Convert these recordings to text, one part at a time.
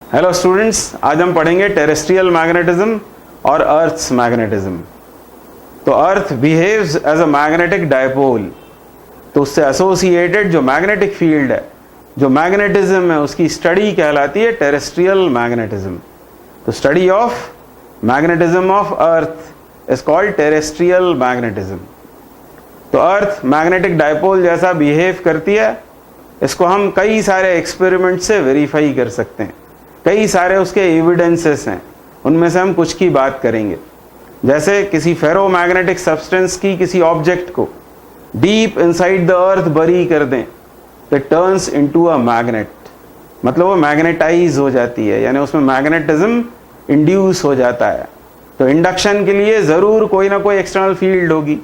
Hello students, आज हम पढ़ेंगे टेरेस्ट्रियल मैग्नेटिज्म और अर्थ्स मैग्नेटिज्म। तो earth behaves as a magnetic dipole, तो उससे एसोसिएटेड जो मैग्नेटिक फील्ड है, जो मैग्नेटिज्म है, उसकी स्टडी कहलाती है टेरेस्ट्रियल मैग्नेटिज्म। तो study of magnetism of earth is called terrestrial magnetism. तो अर्थ मैग्नेटिक डायपोल जैसा बिहेव करती है, इसको हम कई सारे एक्सपेरिमेंट से वेरीफाई कर सकते हैं। कई सारे उसके एविडेंसेस हैं, उनमें से हम कुछ की बात करेंगे। जैसे किसी फेरोमैग्नेटिक सब्सटेंस की किसी ऑब्जेक्ट को डीप इनसाइड द अर्थ बरी कर दें तो it turns into a magnet, मतलब वो मैग्नेटाइज हो जाती है, यानी उसमें मैग्नेटिज्म इंड्यूस हो जाता है। तो इंडक्शन के लिए ज़रूर कोई ना कोई एक्सटर्नल फील्ड होगी।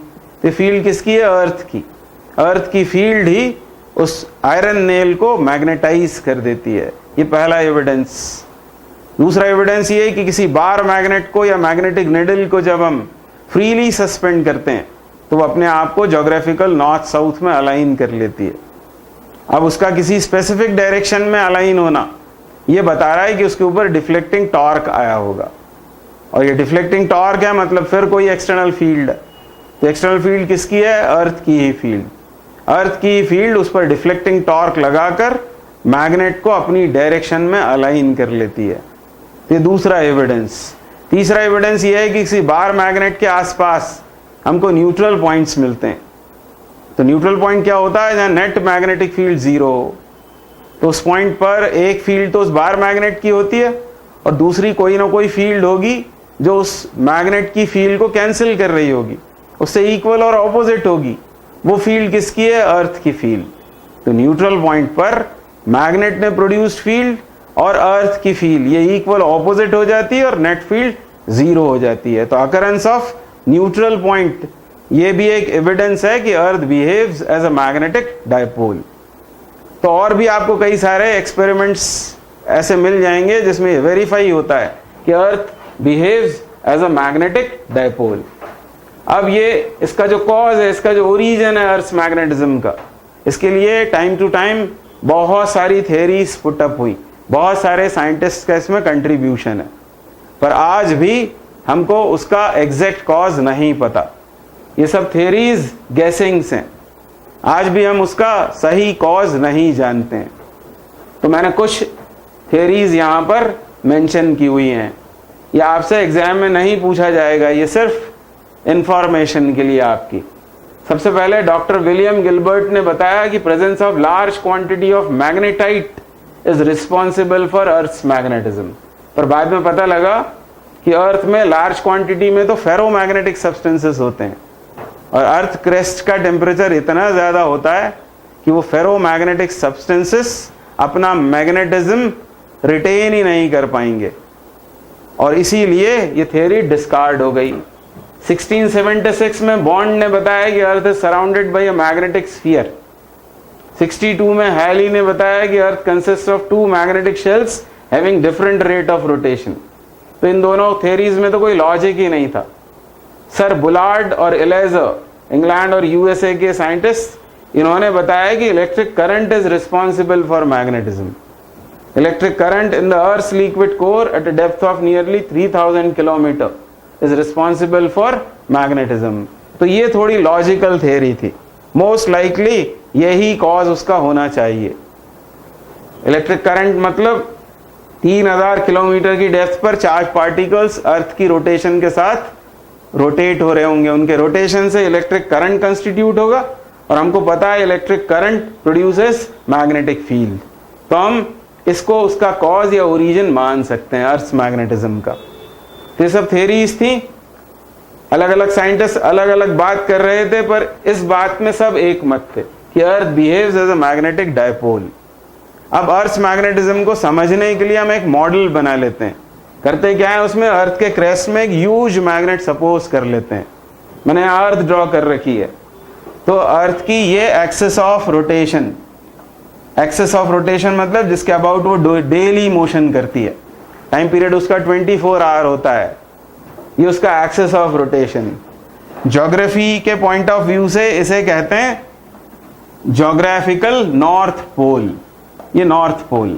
तो फील्ड किसकी है? अर्थ की। अर्थ की फील्ड ही उस आयरन नेल को मैग्नेटाइज कर देती है। ये पहला एविडेंस। दूसरा एविडेंस ये है कि किसी बार मैग्नेट को या मैग्नेटिक निडल को जब हम फ्रीली सस्पेंड करते हैं तो वो अपने आप को ज्योग्राफिकल नॉर्थ साउथ में अलाइन कर लेती है। अब उसका किसी स्पेसिफिक डायरेक्शन में अलाइन होना ये बता रहा है कि उसके ऊपर डिफ्लेक्टिंग टॉर्क आया होगा, और ये डिफ्लेक्टिंग टॉर्क है मतलब फिर कोई एक्सटर्नल फील्ड है। तो एक्सटर्नल फील्ड किसकी है? अर्थ की ही फील्ड। अर्थ की फील्ड उस पर डिफ्लेक्टिंग टॉर्क लगाकर मैग्नेट को अपनी डायरेक्शन में अलाइन कर लेती है। ये दूसरा एविडेंस। तीसरा एविडेंस ये है कि किसी बार मैग्नेट के आसपास हमको न्यूट्रल पॉइंट्स मिलते हैं। तो न्यूट्रल पॉइंट क्या होता है? जहाँ नेट मैग्नेटिक फील्ड जीरो हो, तो उस पॉइंट पर एक फील्ड तो उस बार मैग्नेट की होती है और दूसरी कोई ना कोई फील्ड होगी जो उस मैग्नेट की फील्ड को कैंसिल कर रही होगी, उससे इक्वल और ऑपोजिट होगी। वो फील्ड किसकी है? अर्थ की फील्ड। तो न्यूट्रल पॉइंट पर मैग्नेट ने प्रोड्यूस्ड फील्ड और अर्थ की फील्ड ये इक्वल ऑपोजिट हो जाती है और नेट फील्ड जीरो हो जाती है। तो अकरेंस ऑफ न्यूट्रल पॉइंट ये भी एक एविडेंस है कि earth behaves as a magnetic dipole. तो और भी आपको कई सारे एक्सपेरिमेंट्स ऐसे मिल जाएंगे जिसमें वेरीफाई होता है कि earth behaves as a magnetic dipole. अब ये इसका जो कॉज है, इसका जो ओरिजिन है अर्थ मैग्नेटिज्म का, इसके लिए टाइम टू टाइम बहुत सारी थ्योरीज पुटअप हुई, बहुत सारे साइंटिस्ट का इसमें कंट्रीब्यूशन है, पर आज भी हमको उसका एग्जैक्ट कॉज नहीं पता। ये सब थ्योरीज गैसिंग्स हैं, आज भी हम उसका सही कॉज नहीं जानते हैं। तो मैंने कुछ थ्योरीज यहाँ पर मेंशन की हुई हैं। ये आपसे एग्जाम में नहीं पूछा जाएगा, ये सिर्फ इंफॉर्मेशन के लिए आपकी। सबसे पहले डॉक्टर विलियम गिलबर्ट ने बताया कि presence of large quantity of magnetite is responsible for earth magnetism. पर बाद में पता लगा कि अर्थ में लार्ज क्वांटिटी में तो फेरोमैग्नेटिक सब्सटेंसेस होते हैं, और अर्थ क्रेस्ट का टेम्परेचर इतना ज़्यादा होता है कि वो फेरोमैग्नेटिक सब्सटेंसेस अपना मैग्नेटिज्म रिटेन ही नहीं कर पाएंगे, और इसीलिए ये थ्योरी डिस्कार्ड हो गई। 1676 में बॉन्ड ने बताया कि earth is surrounded by a magnetic sphere. 62 में हैली ने बताया कि earth consist of two magnetic shells having different rate of rotation. तो इन दोनों थ्योरीज में तो कोई लॉजिक ही नहीं था। सर बुलार्ड और एलेजर, इंग्लैंड और यूएसए के साइंटिस्ट, इन्होंने बताया कि electric current is responsible for magnetism. Electric current in the earth's liquid core at a depth of nearly 3000 kilometre is responsible for magnetism. तो ये थोड़ी लॉजिकल थ्योरी थी, मोस्ट लाइकली यही कॉज उसका होना चाहिए। इलेक्ट्रिक करंट मतलब 3000 किलोमीटर की डेप्थ पर चार्ज पार्टिकल्स अर्थ की रोटेशन के साथ रोटेट हो रहे होंगे, उनके रोटेशन से इलेक्ट्रिक करंट कंस्टिट्यूट होगा, और हमको पता है electric current produces magnetic field. तो हम इसको उसका कॉज या ओरिजिन मान सकते हैं अर्थ मैग्नेटिज्म का। ये सब थ्योरीज थी, अलग अलग साइंटिस्ट अलग अलग बात कर रहे थे, पर इस बात में सब एक मत थे कि earth behaves as a magnetic dipole. अब अर्थ मैग्नेटिज्म को समझने के लिए हम एक मॉडल बना लेते हैं। करते क्या है, उसमें अर्थ के क्रेस्ट में एक ह्यूज मैग्नेट सपोज कर लेते हैं। मैंने अर्थ ड्रॉ कर रखी है, तो अर्थ की ये axis of rotation, axis of rotation मतलब जिसके अबाउट वो डेली मोशन करती है, टाइम पीरियड उसका 24 आवर होता है, ये उसका एक्सिस ऑफ रोटेशन। ज्योग्राफी के पॉइंट ऑफ व्यू से इसे कहते हैं ज्योग्राफिकल नॉर्थ पोल। ये नॉर्थ पोल।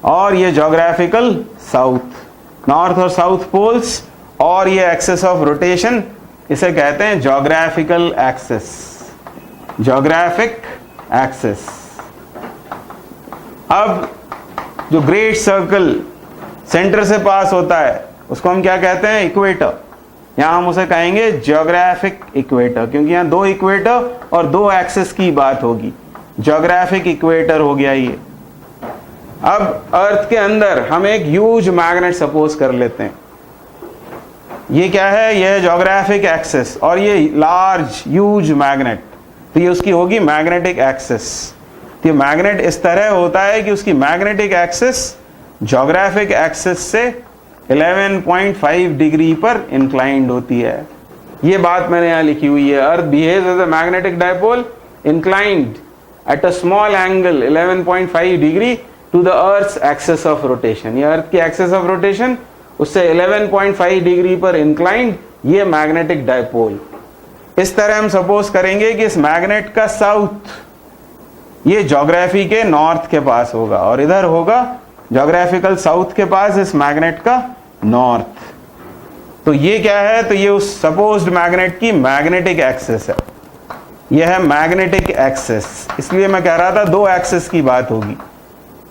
और ये जोग्राफिकल साउथ, नॉर्थ और साउथ पोल्स, और ये एक्सेस ऑफ रोटेशन, इसे कहते हैं जोग्राफिकल एक्सेस, जोग्राफिक एक्सेस। अब जो ग्रेट सर्कल सेंटर से पास होता है उसको हम क्या कहते हैं? इक्वेटर। यहां हम उसे कहेंगे ज्योग्राफिक इक्वेटर, क्योंकि यहां दो इक्वेटर और दो एक्सिस की बात होगी। ज्योग्राफिक इक्वेटर हो गया ये। अब अर्थ के अंदर हम एक ह्यूज मैग्नेट सपोज कर लेते हैं। ये क्या है? ये है ज्योग्राफिक एक्सिस, और ये लार्ज ह्यूज मैग्नेट, तो ये उसकी होगी मैग्नेटिक एक्सिस। तो ये मैग्नेट इस तरह होता है कि उसकी मैग्नेटिक एक्सिस ज्योग्राफिक एक्सिस से 11.5 डिग्री पर इंक्लाइंड होती है। ये बात मैंने यहां लिखी हुई है। Earth behaves as a magnetic dipole inclined at a small angle 11.5 degree to the earth's axis of rotation. ये अर्थ की एक्सिस ऑफ रोटेशन उससे 11.5 डिग्री पर इंक्लाइंड, ये मैग्नेटिक डायपोल। इस तरह हम सपोज करेंगे कि इस मैग्नेट का साउथ ये ज्योग्राफी के नॉर्थ के पास होगा, और इधर होगा ज्योग्राफिकल साउथ के पास इस मैग्नेट का नॉर्थ। तो ये क्या है? तो ये उस सपोज्ड मैग्नेट की मैग्नेटिक एक्सिस है। ये है मैग्नेटिक एक्सिस। इसलिए मैं कह रहा था दो एक्सिस की बात होगी,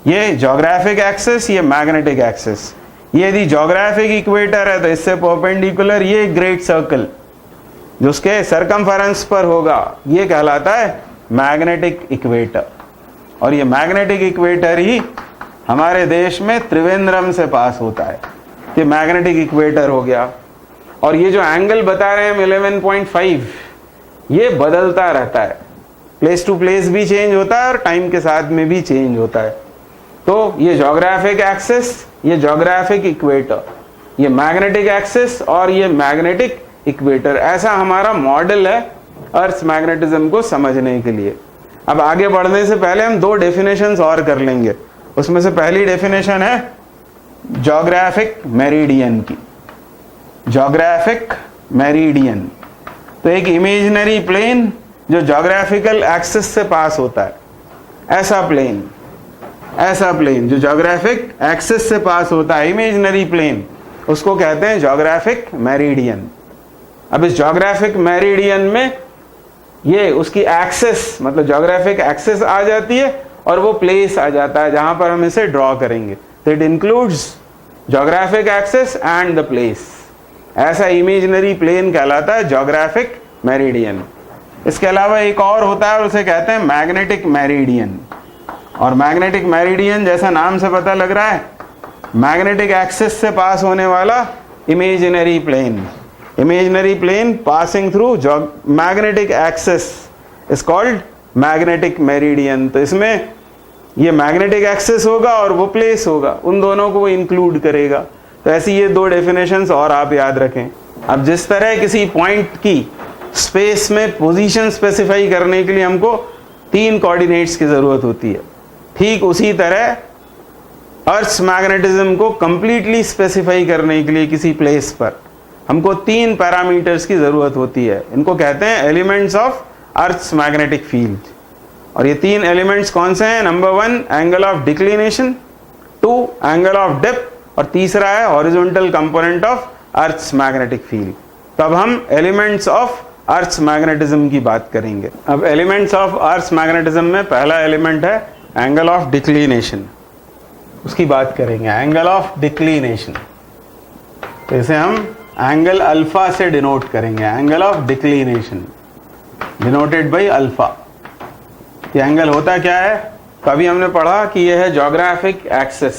ये ज्योग्राफिक एक्सिस, ये मैग्नेटिक एक्सिस। ये यदि ज्योग्राफिक इक्वेटर है तो इससे परपेंडिकुलर ये ग्रेट सर्कल जो उसके सरकमफेरेंस पर होगा, ये कहलाता है मैग्नेटिक इक्वेटर। और ये मैग्नेटिक इक्वेटर ही हमारे देश में त्रिवेंद्रम से पास होता है। ये मैग्नेटिक इक्वेटर हो गया। और ये जो एंगल बता रहे हैं हम 11.5, ये बदलता रहता है, प्लेस टू प्लेस भी चेंज होता है और टाइम के साथ में भी चेंज होता है। तो ये ज्योग्राफिक एक्सिस, ये ज्योग्राफिक इक्वेटर, ये मैग्नेटिक एक्सिस और ये मैग्नेटिक इक्वेटर, ऐसा हमारा मॉडल है अर्थ मैग्नेटिज्म को समझने के लिए। अब आगे बढ़ने से पहले हम दो डेफिनेशंस और कर लेंगे। उसमें से पहली डेफिनेशन है ज्योग्राफिक मेरिडियन की। ज्योग्राफिक मेरिडियन तो एक इमेजिनरी प्लेन जो ज्योग्राफिकल एक्सिस से पास होता है, ऐसा प्लेन जो ज्योग्राफिक एक्सिस से पास होता है, इमेजिनरी प्लेन, उसको कहते हैं ज्योग्राफिक मेरिडियन। अब इस ज्योग्राफिक मेरिडियन में ये उसकी एक्सिस, मतलब ज्योग्राफिक एक्सिस आ जाती है और वो प्लेस आ जाता है जहां पर हम इसे ड्रॉ करेंगे। तो it includes geographic axis and the place. ऐसा इमेजिनरी प्लेन कहलाता है ज्योग्राफिक मेरिडियन। इसके अलावा एक और होता है और उसे कहते हैं मैग्नेटिक मेरिडियन। और मैग्नेटिक मेरिडियन जैसा नाम से पता लग रहा है, मैग्नेटिक एक्सिस से पास होने वाला imaginary plane passing through magnetic axis is called magnetic meridian। तो इसमें ये मैग्नेटिक एक्सिस होगा और वो प्लेस होगा, उन दोनों को वो इंक्लूड करेगा। तो ऐसी ये दो डेफिनेशंस और आप याद रखें। अब जिस तरह किसी पॉइंट की स्पेस में पोजीशन स्पेसिफाई करने के लिए हमको 3 कोऑर्डिनेट्स की जरूरत होती है, ठीक उसी तरह अर्थ मैग्नेटिज्म को कंप्लीटली स्पेसिफाई करने के लिए किसी प्लेस पर हमको 3 पैरामीटर्स की जरूरत होती है। इनको कहते हैं elements of earth's magnetic field. और ये 3 एलिमेंट्स कौन से हैं? Number 1 angle of declination, 2 angle of depth, और तीसरा है horizontal component of earth's magnetic field. तब हम एलिमेंट्स ऑफ अर्थ्स मैग्नेटिज्म की बात करेंगे। अब एलिमेंट्स ऑफ अर्थ्स मैग्नेटिज्म में पहला एलिमेंट है एंगल ऑफ डिक्लिनेशन, उसकी बात करेंगे। एंगल ऑफ डिक्लिनेशन, तो इसे हम एंगल अल्फा से डिनोट करेंगे। Angle of declination denoted by alpha. ये एंगल होता क्या है? कभी हमने पढ़ा कि यह है ज्योग्राफिक एक्सिस,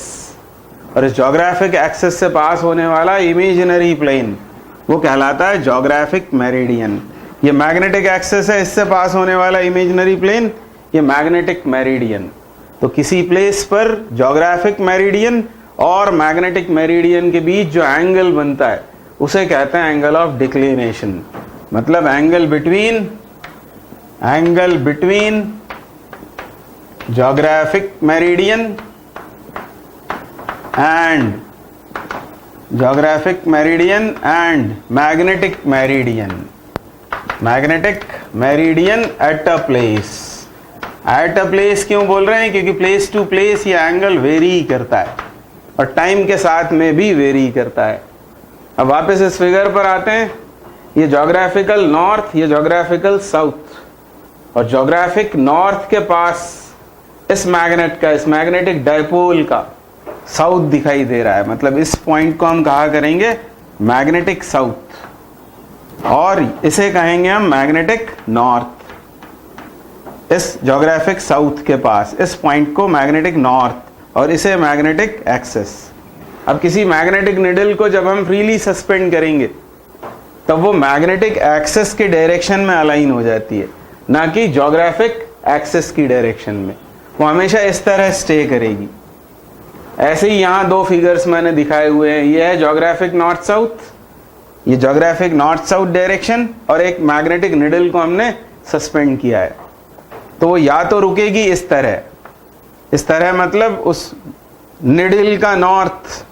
और इस ज्योग्राफिक एक्सिस से पास होने वाला इमेजिनरी प्लेन वो कहलाता है ज्योग्राफिक मेरिडियन। ये मैग्नेटिक एक्सिस है, इससे पास होने वाला इमेजिनरी प्लेन ये मैग्नेटिक मेरिडियन। तो किसी प्लेस पर ज्योग्राफिक मेरिडियन और मैग्नेटिक मेरिडियन के बीच जो एंगल बनता है उसे कहते हैं एंगल ऑफ डिक्लिनेशन। मतलब angle between geographic meridian and magnetic meridian at a place. At a place क्यों बोल रहे हैं? क्योंकि प्लेस टू प्लेस ये एंगल वेरी करता है और टाइम के साथ में भी वेरी करता है। अब वापस इस फिगर पर आते हैं। ये ज्योग्राफिकल नॉर्थ, ये ज्योग्राफिकल साउथ, और ज्योग्राफिक नॉर्थ के पास इस मैग्नेट का, इस मैग्नेटिक डायपोल का साउथ दिखाई दे रहा है। मतलब इस पॉइंट को हम कहा करेंगे मैग्नेटिक साउथ और इसे कहेंगे हम मैग्नेटिक नॉर्थ। इस ज्योग्राफिक साउथ के पास इस पॉइंट को मैग्नेटिक नॉर्थ और इसे मैग्नेटिक एक्सिस। अब किसी मैग्नेटिक निडल को जब हम फ्रीली सस्पेंड करेंगे तब वो मैग्नेटिक एक्सिस की डायरेक्शन में अलाइन हो जाती है, ना कि ज्योग्राफिक एक्सिस की डायरेक्शन में। वो हमेशा इस तरह स्टे करेगी। ऐसे ही यहाँ दो फिगर्स मैंने दिखाए हुए हैं। ये है ज्योग्राफिक नॉर्थ साउथ, ये ज्योग्राफिक नॉर्थ साउथ डायरेक्शन, और एक मैग्नेटिक निडल को हमने सस्पेंड किया है। तो वो या तो रुकेगी इस तरह मतलब उस निडल का नॉर्थ,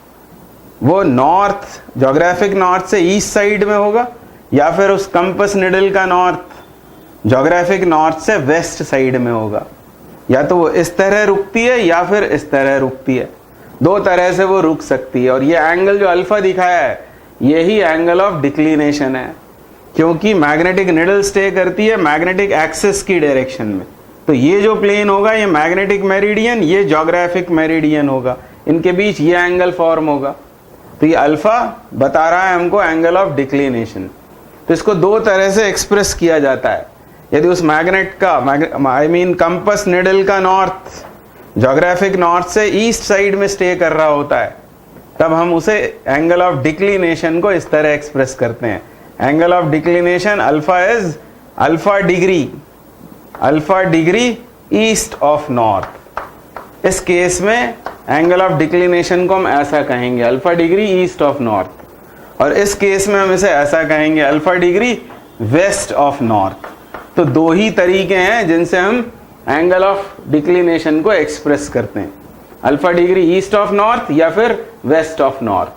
वो नॉर्थ ज्योग्राफिक नॉर्थ से ईस्ट साइड में होगा, या फिर उस कंपस निडल का नॉर्थ ज्योग्राफिक नॉर्थ से वेस्ट साइड में होगा। या तो वो इस तरह रुकती है या फिर इस तरह रुकती है। दो तरह से वो रुक सकती है। और ये एंगल जो अल्फा दिखाया है यही एंगल ऑफ डिक्लिनेशन है, क्योंकि मैग्नेटिक निडल स्टे करती है मैग्नेटिक एक्सिस की डायरेक्शन में। तो ये जो प्लेन होगा ये मैग्नेटिक मेरिडियन, ये ज्योग्राफिक मेरिडियन होगा, इनके बीच ये एंगल फॉर्म होगा। तो ये अल्फा बता रहा है हमको एंगल ऑफ डिक्लिनेशन। तो इसको दो तरह से एक्सप्रेस किया जाता है। यदि उस मैग्नेट का कंपस निडल का नॉर्थ ज्योग्राफिक नॉर्थ से ईस्ट साइड में स्टे कर रहा होता है तब हम उसे एंगल ऑफ डिक्लिनेशन को इस तरह एक्सप्रेस करते हैं। Angle of declination alpha is alpha degree east of north. इस केस में एंगल ऑफ डिक्लिनेशन को हम ऐसा कहेंगे alpha degree east of north, और इस केस में हम इसे ऐसा कहेंगे alpha degree west of north. तो दो ही तरीके हैं जिनसे हम एंगल ऑफ डिक्लिनेशन को एक्सप्रेस करते हैं, alpha degree east of north या फिर वेस्ट ऑफ नॉर्थ।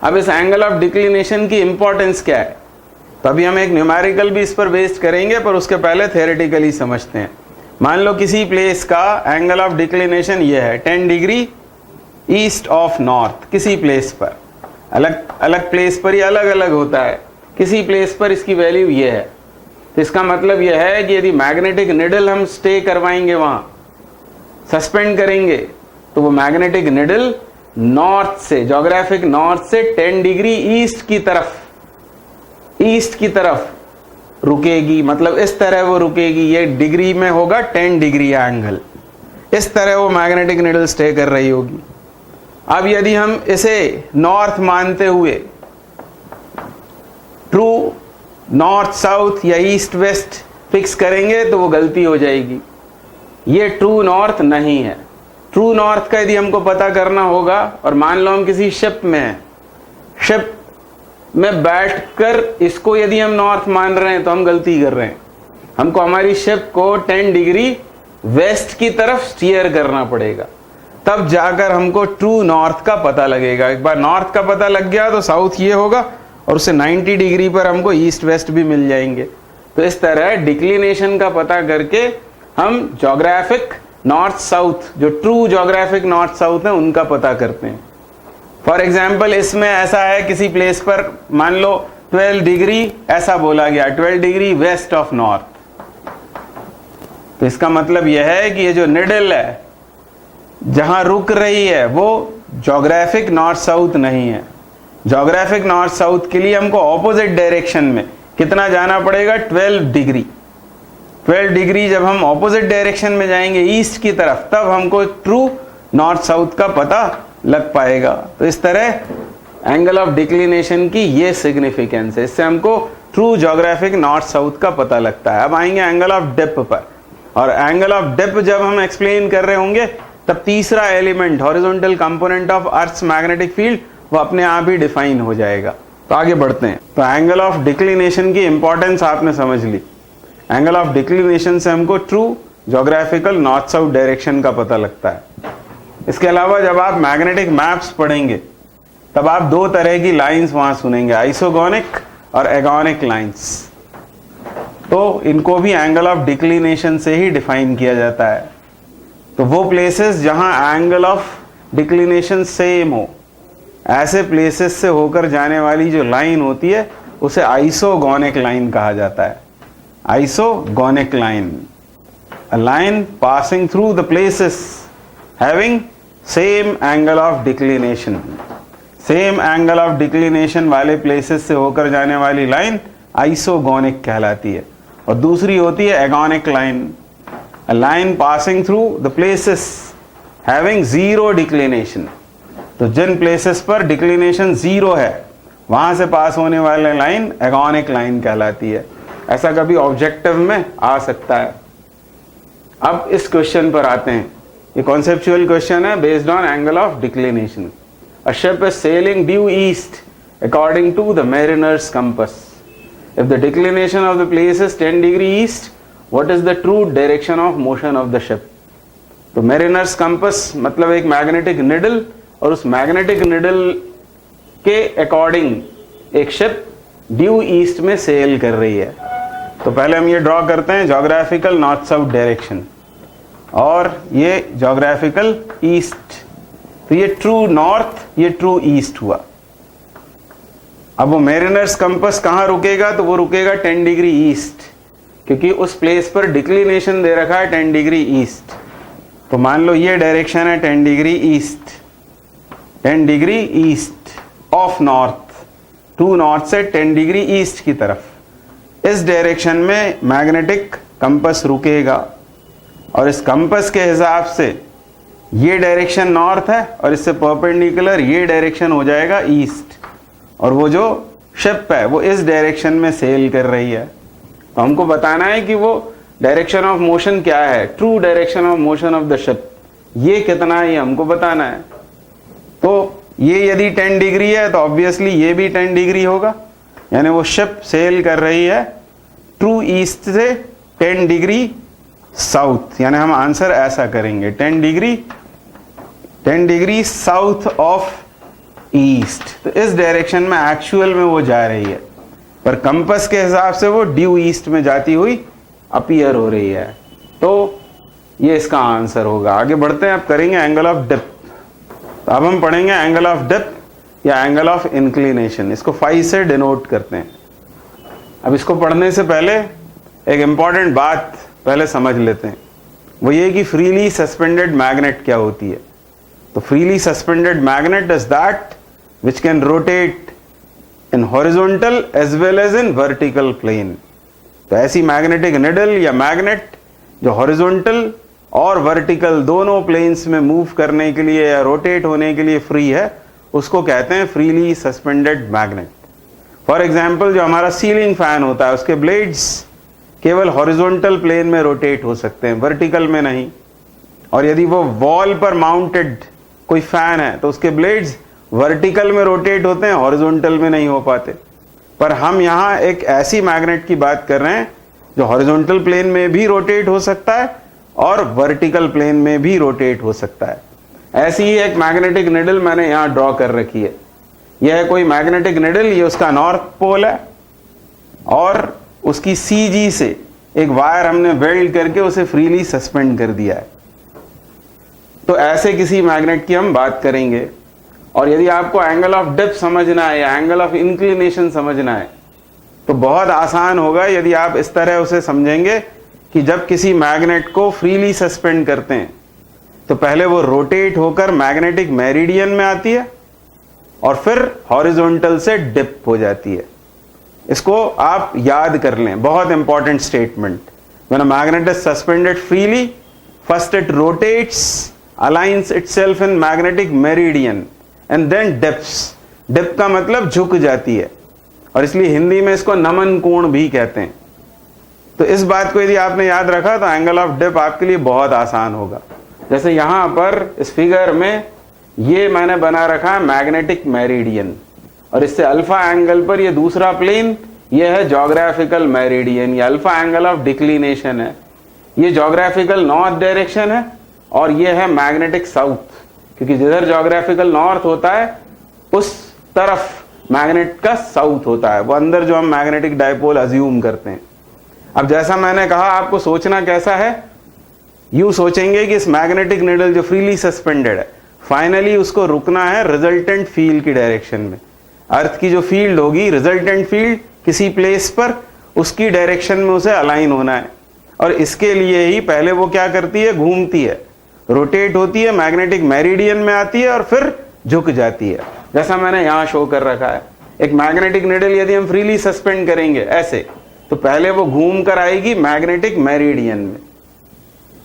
अब इस एंगल ऑफ डिक्लिनेशन की इंपॉर्टेंस क्या है? तो अभी हम एक न्यूमेरिकल भी इस पर बेस्ड करेंगे, पर उसके पहले थ्योरेटिकली समझते हैं। मान लो किसी प्लेस का एंगल ऑफ डिक्लिनेशन ये है 10 डिग्री ईस्ट ऑफ नॉर्थ। किसी प्लेस पर, अलग अलग प्लेस पर ये अलग अलग होता है, किसी प्लेस पर इसकी वैल्यू ये है। तो इसका मतलब यह है कि यदि मैग्नेटिक निडल हम स्टे करवाएंगे, वहां सस्पेंड करेंगे, तो वो मैग्नेटिक निडल नॉर्थ से, ज्योग्राफिक नॉर्थ से 10 डिग्री ईस्ट की तरफ रुकेगी। मतलब इस तरह वो रुकेगी, ये डिग्री में होगा 10 डिग्री एंगल, इस तरह वो मैग्नेटिक निडल स्टे कर रही होगी। अब यदि हम इसे नॉर्थ मानते हुए ट्रू नॉर्थ साउथ या ईस्ट वेस्ट फिक्स करेंगे तो वो गलती हो जाएगी। ये ट्रू नॉर्थ नहीं है। ट्रू नॉर्थ का यदि हमको पता करना होगा, और मान लो हम किसी शिप में हैं, शिप में बैठकर इसको यदि हम नॉर्थ मान रहे हैं तो हम गलती कर रहे हैं। हमको हमारी शिप को 10 डिग्री वेस्ट की तरफ स्टीयर करना पड़ेगा, तब जाकर हमको ट्रू नॉर्थ का पता लगेगा। एक बार नॉर्थ का पता लग गया तो साउथ ये होगा, और उससे 90 डिग्री पर हमको ईस्ट वेस्ट भी मिल जाएंगे। तो इस तरह डिक्लिनेशन का पता करके हम ज्योग्राफिक नॉर्थ साउथ, जो ट्रू ज्योग्राफिक नॉर्थ साउथ है, उनका पता करते हैं। फॉर एग्जाम्पल इसमें ऐसा है, किसी प्लेस पर मान लो 12 डिग्री ऐसा बोला गया, 12 डिग्री वेस्ट ऑफ नॉर्थ। तो इसका मतलब यह है कि ये जो निडल है जहां रुक रही है वो ज्योग्राफिक नॉर्थ साउथ नहीं है। ज्योग्राफिक नॉर्थ साउथ के लिए हमको ऑपोजिट डायरेक्शन में कितना जाना पड़ेगा? 12 डिग्री। 12 डिग्री जब हम ऑपोजिट डायरेक्शन में जाएंगे ईस्ट की तरफ, तब हमको ट्रू नॉर्थ साउथ का पता लग पाएगा। तो इस तरह एंगल ऑफ डिक्लिनेशन की ये सिग्निफिकेंस है, इससे हमको ट्रू ज्योग्राफिक नॉर्थ साउथ का पता लगता है। अब आएंगे एंगल ऑफ डेप्थ पर, और एंगल ऑफ डेप्थ जब हम एक्सप्लेन कर रहे होंगे तब तीसरा element horizontal component of earth's magnetic field वो अपने आप ही डिफाइन हो जाएगा। तो आगे बढ़ते हैं। तो एंगल ऑफ डिक्लिनेशन की इंपॉर्टेंस आपने समझ ली। एंगल ऑफ डिक्लिनेशन से हमको true geographical north south direction का पता लगता है। इसके अलावा जब आप मैग्नेटिक मैप्स पढ़ेंगे तब आप दो तरह की लाइंस वहां सुनेंगे, आइसोगोनिक और एगोनिक लाइंस। तो इनको भी एंगल ऑफ डिक्लिनेशन से ही डिफाइन किया जाता है। तो वो प्लेसेस जहां एंगल ऑफ डिक्लिनेशन सेम हो, ऐसे प्लेसेस से होकर जाने वाली जो लाइन होती है उसे आइसोगोनिक लाइन कहा जाता है। Isogonic line, a line passing through the places having same angle of declination. Same angle of declination वाले प्लेसेस से होकर जाने वाली लाइन आइसोगोनिक कहलाती है। और दूसरी होती है agonic line, a line passing through the places having zero declination. तो जिन प्लेसेस पर डिक्लिनेशन जीरो है वहां से पास होने वाले लाइन एगोनिक लाइन कहलाती है। ऐसा कभी ऑब्जेक्टिव में आ सकता है। अब इस क्वेश्चन पर आते हैं। ये कॉन्सेप्चुअल क्वेश्चन है based on angle of declination. A ship is sailing due east according to the mariner's compass. If the declination of the place is 10 degree east, what is the true direction of motion of the ship. तो mariner's compass मतलब एक magnetic needle, और उस magnetic needle के according एक ship due east में sail कर रही है। तो पहले हम ये ड्रॉ करते हैं ज्योग्राफिकल नॉर्थ साउथ डायरेक्शन, और ये ज्योग्राफिकल ईस्ट। तो ये ट्रू नॉर्थ, ये ट्रू ईस्ट हुआ। अब वो मैरिनर्स कंपास कहाँ रुकेगा, तो वो रुकेगा 10 डिग्री ईस्ट, क्योंकि उस प्लेस पर डिक्लिनेशन दे रखा है 10 डिग्री ईस्ट। तो मान लो ये डायरेक्शन है 10 degree east, 10 degree east of north, true north से 10 डिग्री ईस्ट की तरफ। इस डायरेक्शन में मैग्नेटिक कंपास रुकेगा, और इस कंपास के हिसाब से ये डायरेक्शन नॉर्थ है और इससे परपेंडिकुलर ये डायरेक्शन हो जाएगा ईस्ट, और वो जो शिप है वो इस डायरेक्शन में सेल कर रही है। तो हमको बताना है कि वो डायरेक्शन ऑफ मोशन क्या है, true direction of motion of the ship ये कितना है, ये हमको बताना है। तो ये यदि 10 डिग्री है तो ऑब्वियसली ये भी 10 डिग्री होगा, यानी वो शिप सेल कर रही है ट्रू ईस्ट से 10 डिग्री साउथ। यानी हम आंसर ऐसा करेंगे 10 डिग्री साउथ ऑफ ईस्ट। तो इस डायरेक्शन में एक्चुअल में वो जा रही है, पर कंपास के हिसाब से वो ड्यू ईस्ट में जाती हुई अपीयर हो रही है। तो ये इसका आंसर होगा। आगे बढ़ते हैं, अब करेंगे एंगल ऑफ डिप। तो अब हम पढ़ेंगे एंगल ऑफ डिप या एंगल ऑफ इंक्लिनेशन। इसको फाई से डिनोट करते हैं। अब इसको पढ़ने से पहले एक इंपॉर्टेंट बात पहले समझ लेते हैं, वो ये कि फ्रीली सस्पेंडेड मैग्नेट क्या होती है। तो freely suspended magnet is that which can rotate in horizontal as well as in vertical plane। तो ऐसी मैग्नेटिक निडल या मैग्नेट जो हॉरिजॉन्टल और वर्टिकल दोनों प्लेन्स में मूव करने के लिए या रोटेट होने के लिए फ्री है, उसको कहते हैं freely suspended magnet. For example जो हमारा सीलिंग फैन होता है उसके ब्लेड्स केवल हॉरिजॉन्टल प्लेन में रोटेट हो सकते हैं, वर्टिकल में नहीं। और यदि वो वॉल पर माउंटेड कोई फैन है तो उसके ब्लेड्स वर्टिकल में रोटेट होते हैं, हॉरिजॉन्टल में नहीं हो पाते। पर हम यहाँ एक ऐसी मैग्नेट की बात कर रहे हैं जो हॉरिजॉन्टल प्लेन में भी रोटेट हो सकता है और वर्टिकल प्लेन में भी रोटेट हो सकता है। ऐसी ही एक मैग्नेटिक निडल मैंने यहाँ ड्रॉ कर रखी है। यह है कोई मैग्नेटिक निडल, ये उसका नॉर्थ पोल है और उसकी सीजी से एक वायर हमने वेल्ड करके उसे फ्रीली सस्पेंड कर दिया है। तो ऐसे किसी मैग्नेट की हम बात करेंगे। और यदि आपको एंगल ऑफ डिप समझना है या एंगल ऑफ इंक्लिनेशन समझना है तो बहुत आसान होगा यदि आप इस तरह उसे समझेंगे कि जब किसी मैग्नेट को फ्रीली सस्पेंड करते हैं तो पहले वो रोटेट होकर मैग्नेटिक मेरिडियन में आती है और फिर हॉरिजॉन्टल से डिप हो जाती है। इसको आप याद कर लें, बहुत important statement. When a magnet is suspended freely, first it rotates, aligns itself in magnetic meridian and then dips. Dip का मतलब झुक जाती है और इसलिए हिंदी में इसको नमन कोण भी कहते हैं। तो इस बात को यदि आपने याद रखा तो एंगल ऑफ डिप आपके लिए बहुत आसान होगा। जैसे यहां पर इस फिगर में ये मैंने बना रखा है मैग्नेटिक मेरिडियन और इससे अल्फा एंगल पर ये दूसरा प्लेन ये है ज्योग्राफिकल मेरिडियन या अल्फा एंगल ऑफ डिक्लिनेशन है। ये ज्योग्राफिकल नॉर्थ डायरेक्शन है और ये है मैग्नेटिक साउथ, क्योंकि जिधर ज्योग्राफिकल नॉर्थ होता है उस तरफ मैग्नेट का साउथ होता है, वो अंदर जो हम मैग्नेटिक डायपोल अज्यूम करते हैं। अब जैसा मैंने कहा, आपको सोचना कैसा है, यूं सोचेंगे कि इस मैग्नेटिक निडल जो फ्रीली सस्पेंडेड है, फाइनली उसको रुकना है रिजल्टेंट फील्ड की डायरेक्शन में। अर्थ की जो फील्ड होगी, रिजल्टेंट फील्ड किसी प्लेस पर, उसकी डायरेक्शन में उसे अलाइन होना है। और इसके लिए ही पहले वो क्या करती है, घूमती है, रोटेट होती है, मैग्नेटिक मेरिडियन में आती है और फिर झुक जाती है, जैसा मैंने यहां शो कर रखा है। एक मैग्नेटिक निडल यदि हम फ्रीली सस्पेंड करेंगे ऐसे, तो पहले वो घूम कर आएगी मैग्नेटिक मेरिडियन में,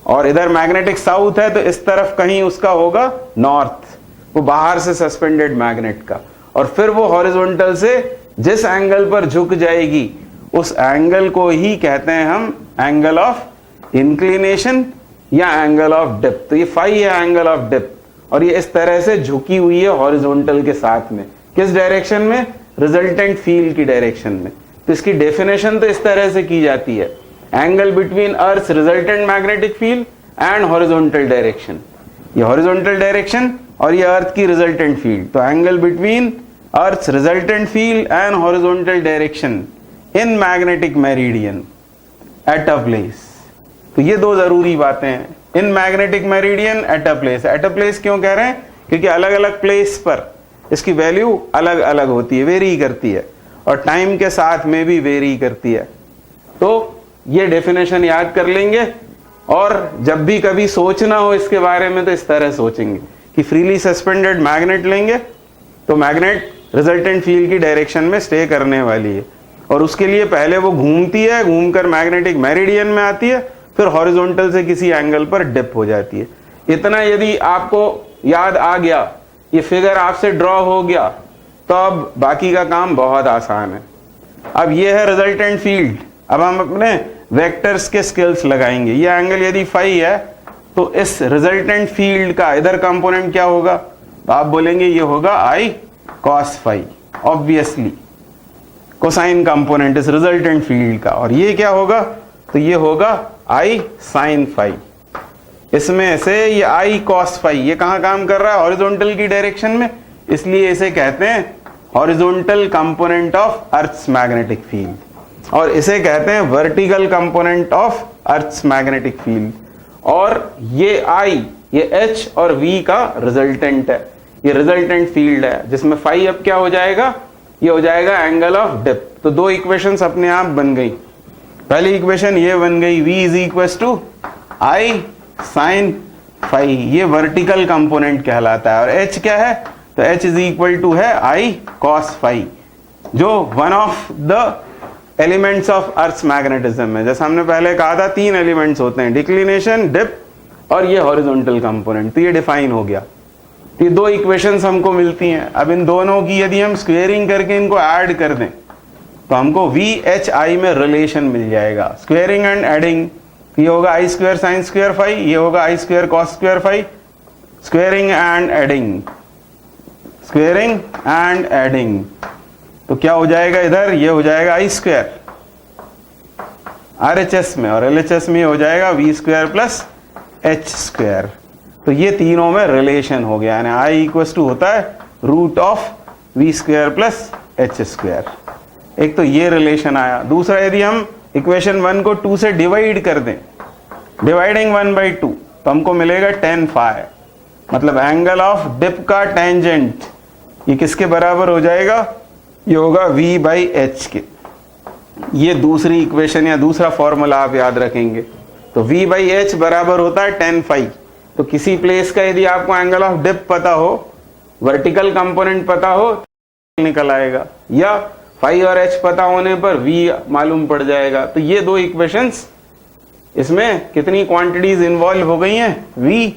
और इधर मैग्नेटिक साउथ है तो इस तरफ कहीं उसका होगा नॉर्थ, वो बाहर से सस्पेंडेड मैग्नेट का। और फिर वो हॉरिजॉन्टल से जिस एंगल पर झुक जाएगी, उस एंगल को ही कहते हैं हम एंगल ऑफ इंक्लिनेशन या एंगल ऑफ डिप। तो ये फाई है एंगल ऑफ डिप, और ये इस तरह से झुकी हुई है हॉरिजॉन्टल के साथ में। किस डायरेक्शन में? रिजल्टेंट फील्ड की डायरेक्शन में। तो इसकी डेफिनेशन तो इस तरह से की जाती है, angle between earth resultant magnetic field and horizontal direction. ये हॉरिजॉन्टल डायरेक्शन और ये अर्थ की रिजल्टेंट फील्ड, तो angle between earth resultant field and horizontal direction in magnetic meridian at a place. तो ये दो जरूरी बातें हैं, इन magnetic meridian at a place. At a place क्यों कह रहे हैं? क्योंकि अलग अलग प्लेस पर इसकी वैल्यू अलग अलग होती है, वेरी करती है, और टाइम के साथ में भी वेरी करती है। तो ये डेफिनेशन याद कर लेंगे, और जब भी कभी सोचना हो इसके बारे में तो इस तरह सोचेंगे कि फ्रीली सस्पेंडेड मैग्नेट लेंगे तो मैग्नेट रिजल्टेंट फील्ड की डायरेक्शन में स्टे करने वाली है, और उसके लिए पहले वो घूमती है, घूमकर मैग्नेटिक मेरिडियन में आती है, फिर हॉरिजॉन्टल से किसी एंगल पर डिप हो जाती है। इतना यदि आपको याद आ गया, ये फिगर आपसे ड्रॉ हो गया, तो अब बाकी का काम बहुत आसान है। अब ये है रिजल्टेंट फील्ड। अब हम अपने वेक्टर्स के स्केल्स लगाएंगे। ये एंगल यदि फाई है तो इस रिजल्टेंट फील्ड का इधर कंपोनेंट क्या होगा? तो आप बोलेंगे ये होगा I cos phi, obviously cosine component इस रिजल्टेंट फील्ड का। और ये क्या होगा? तो ये होगा आई साइन फाई। इसमें से ये आई कॉस फाई ये कहां काम कर रहा है? हॉरिजॉन्टल की डायरेक्शन में, इसलिए इसे कहते हैं horizontal component of earth's magnetic field, और इसे कहते हैं vertical component of earth's magnetic field. और ये आई, ये एच और वी का रिजल्टेंट है, ये रिजल्टेंट फील्ड है, जिसमें फाई अब क्या हो जाएगा? ये हो जाएगा एंगल ऑफ डिप। तो दो इक्वेशंस अपने आप बन गई। पहली इक्वेशन ये बन गई, v is equal to I sine phi, ये वर्टिकल कंपोनेंट कहलाता है। और h क्या है? तो h इज इक्वल टू है आई कॉस फाई, जो one of the elements of earth magnetism है। जैसा हमने पहले कहा था, तीन एलिमेंट्स होते हैं, डिक्लिनेशन, डिप और ये हॉरिजॉन्टल कंपोनेंट। तो ये डिफाइन हो गया। ये दो इक्वेशंस हमको मिलती हैं। अब इन दोनों की यदि हम स्क्वेयरिंग करके इनको ऐड कर दें तो हमको वी एच आई में रिलेशन मिल जाएगा। स्क्वेयरिंग एंड एडिंग, ये होगा I square sine square phi, ये होगा I square cos square phi. Squaring and adding, squaring and adding, तो क्या हो जाएगा इधर? ये हो जाएगा आई स्क्वायर RHS में, और LHS में हो जाएगा V square plus H square. तो ये तीनों में रिलेशन हो गया, यानी आई इक्वल टू होता है root of V square plus H square. एक तो ये रिलेशन आया। दूसरा, यदि हम इक्वेशन 1 को 2 से डिवाइड कर दें, डिवाइडिंग 1/2, तो हमको मिलेगा tan फाई, मतलब एंगल ऑफ डिप का टेंजेंट ये किसके बराबर हो जाएगा? ये होगा v/h के। ये दूसरी इक्वेशन या दूसरा फॉर्मूला आप याद रखेंगे। तो v/h बराबर होता है tan फाई। तो किसी प्लेस का यदि आपको एंगल ऑफ डिप पता हो, वर्टिकल कंपोनेंट पता हो, निकल आएगा, या फाई और एच पता होने पर v मालूम पड़ जाएगा। तो ये दो इक्वेशंस, इसमें कितनी क्वांटिटीज इन्वॉल्व हो गई हैं? v,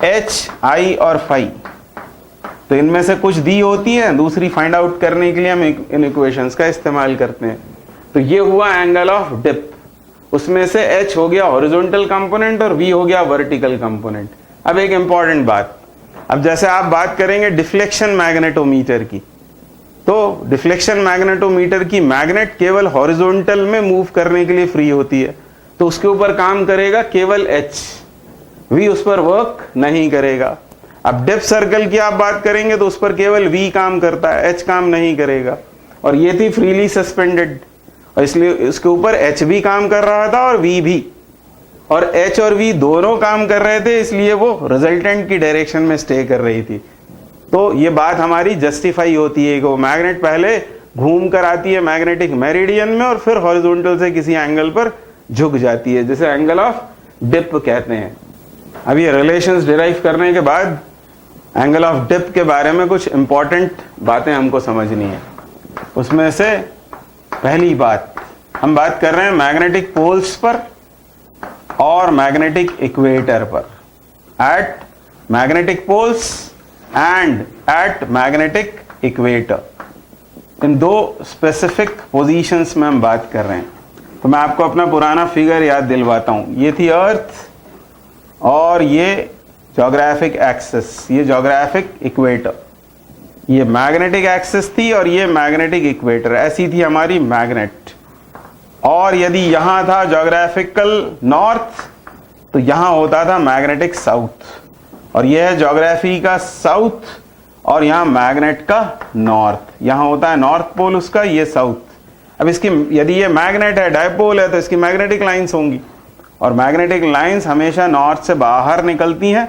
h, i और फाई। तो इनमें से कुछ दी होती है, दूसरी फाइंड आउट करने के लिए हम इन इक्वेशंस का इस्तेमाल करते हैं। तो ये हुआ एंगल ऑफ डिप, उसमें से h हो गया हॉरिजॉन्टल कंपोनेंट और v हो गया वर्टिकल कंपोनेंट। अब एक इंपॉर्टेंट बात, अब जैसे आप बात करेंगे डिफ्लेक्शन मैग्नेटोमीटर की, तो डिफ्लेक्शन मैग्नेटोमीटर की मैग्नेट केवल हॉरिजॉन्टल में मूव करने के लिए फ्री होती है, तो उसके ऊपर काम करेगा केवल h, v उस पर वर्क नहीं करेगा। अब डिप सर्कल की आप बात करेंगे तो उस पर केवल v काम करता है, h काम नहीं करेगा। और ये थी फ्रीली सस्पेंडेड, और इसलिए इसके ऊपर एच भी काम कर रहा था और वी भी, और एच और वी दोनों काम कर रहे थे, इसलिए वो रिजल्टेंट की डायरेक्शन में स्टे कर रही थी। तो ये बात हमारी जस्टिफाई होती है कि वो मैग्नेट पहले घूम कर आती है मैग्नेटिक मेरिडियन में और फिर हॉरिजॉन्टल से किसी एंगल पर झुक जाती है, जिसे एंगल ऑफ डिप कहते हैं। अब ये रिलेशंस डिराइव करने के बाद एंगल ऑफ डिप के बारे में कुछ इंपॉर्टेंट बातें हमको समझनी है। उसमें से पहली बात, हम बात कर रहे हैं मैग्नेटिक पोल्स पर और मैग्नेटिक इक्वेटर पर, at magnetic poles and at magnetic equator. इन दो स्पेसिफिक पोजीशंस में हम बात कर रहे हैं। तो मैं आपको अपना पुराना फिगर याद दिलवाता हूं। ये थी अर्थ और ये ज्योग्राफिक एक्सिस, ये ज्योग्राफिक इक्वेटर, ये मैग्नेटिक एक्सिस थी और ये मैग्नेटिक इक्वेटर। ऐसी थी हमारी मैग्नेट। और यदि यहां था ज्योग्राफिकल नॉर्थ तो यहां होता था मैग्नेटिक साउथ, और यह है ज्योग्राफी का साउथ और यहां मैग्नेट का नॉर्थ। यहां होता है नॉर्थ पोल उसका, ये साउथ। अब इसकी यदि ये मैग्नेट है, डायपोल है, तो इसकी मैग्नेटिक लाइंस होंगी, और मैग्नेटिक लाइंस हमेशा नॉर्थ से बाहर निकलती हैं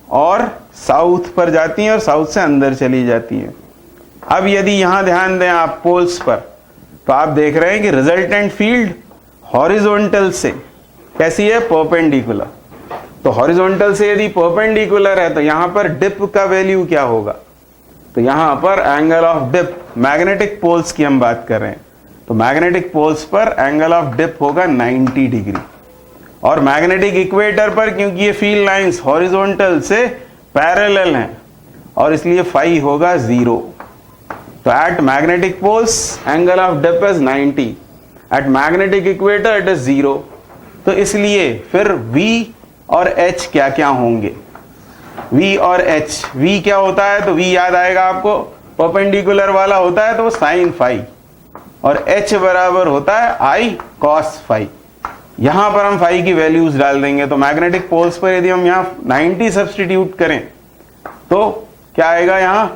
और साउथ पर जाती हैं और साउथ से अंदर चली जाती हैं। अब यदि यहां ध्यान दें आप पोल्स पर, तो आप देख रहे हैं कि रिजल्टेंट फील्ड हॉरिजॉन्टल से कैसी है, परपेंडिकुलर। तो हॉरिजॉन्टल से यदि परपेंडिकुलर है तो यहां पर डिप का वैल्यू क्या होगा, तो यहां पर angle of dip, magnetic poles की हम बात कर रहे हैं, तो मैग्नेटिक पोल्स पर एंगल ऑफ डिप होगा 90 डिग्री। और मैग्नेटिक इक्वेटर पर क्योंकि ये फील्ड लाइंस हॉरिजॉन्टल से पैरेलल हैं और इसलिए फाई होगा 0। तो at magnetic poles angle of dip is 90, at magnetic equator it is 0। तो इसलिए फिर V और H क्या क्या होंगे, V और H, V क्या होता है, तो V याद आएगा आपको, परपेंडिकुलर वाला होता है तो साइन फाई, और H बराबर होता है I cos फाई। यहां पर हम फाई की वैल्यूज डाल देंगे। तो मैग्नेटिक पोल्स पर यदि हम यहां 90 सब्सटीट्यूट करें तो क्या आएगा, यहां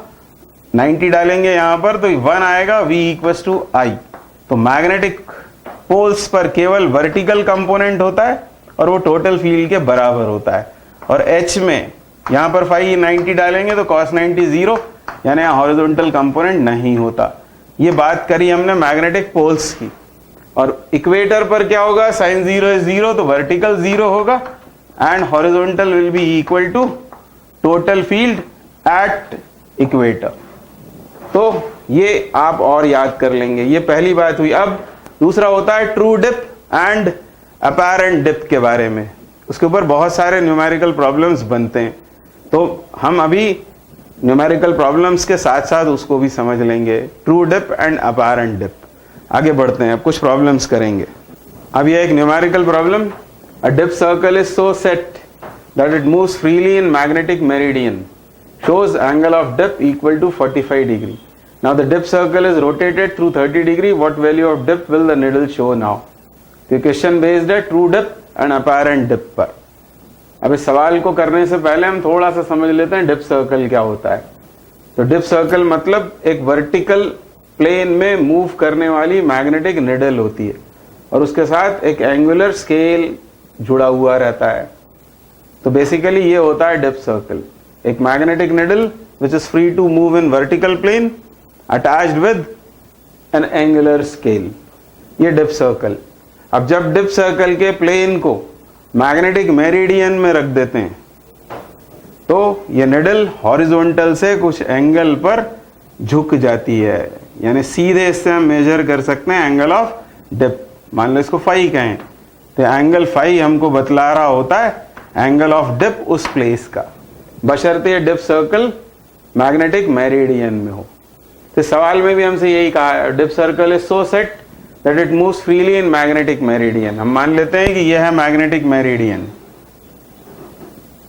90 डालेंगे यहां पर तो 1 आएगा, V इक्वल्स टू I। तो मैग्नेटिक पोल्स पर केवल वर्टिकल कंपोनेंट होता है और वो टोटल फील्ड के बराबर होता है। और H में यहां पर फाई 90 डालेंगे तो cos 90 0, यानी हॉरिजॉन्टल कंपोनेंट नहीं होता। ये बात करी हमने मैग्नेटिक पोल्स की। और इक्वेटर पर क्या होगा, साइन 0 इज 0, तो वर्टिकल 0 होगा and horizontal will be equal to total field at equator. तो ये आप और याद कर लेंगे, ये पहली बात हुई। अब दूसरा होता है true dip and apparent dip के बारे में। उसके ऊपर बहुत सारे न्यूमेरिकल प्रॉब्लम्स बनते हैं, तो हम अभी न्यूमेरिकल प्रॉब्लम्स के साथ साथ उसको भी समझ लेंगे, true dip and apparent dip. आगे बढ़ते हैं, अब कुछ प्रॉब्लम्स करेंगे। अब ये एक numerical problem, a dip circle is so set that it moves freely in magnetic meridian, shows angle of dip equal to 45 degree. Now the dip circle is rotated through 30 degree. What value of dip will the needle show now? तो question based है true dip and apparent dip पर। अब इस सवाल को करने से पहले हम थोड़ा सा समझ लेते हैं डिप सर्कल क्या होता है। तो डिप सर्कल मतलब एक वर्टिकल प्लेन में मूव करने वाली मैग्नेटिक निडल होती है और उसके साथ एक एंगुलर स्केल जुड़ा हुआ रहता है। तो बेसिकली ये होता है डिप सर्कल, एक magnetic needle which is free to move in vertical plane attached with an angular scale, ये डिप सर्कल। अब जब डिप सर्कल के प्लेन को मैग्नेटिक मेरिडियन में रख देते हैं तो ये निडल हॉरिजॉन्टल से कुछ एंगल पर झुक जाती है, यानी सीधे इससे हम मेजर कर सकते हैं एंगल ऑफ डिप। मान लो इसको फाई कहें तो एंगल फाई हमको बतला रहा होता है एंगल ऑफ डिप उस प्लेस का, बशर्ते डिप सर्कल मैग्नेटिक मेरिडियन में हो। तो सवाल में भी हमसे यही कहा है, dip circle is so set that it moves freely in magnetic meridian. हम मान लेते हैं कि यह है मैग्नेटिक मेरिडियन,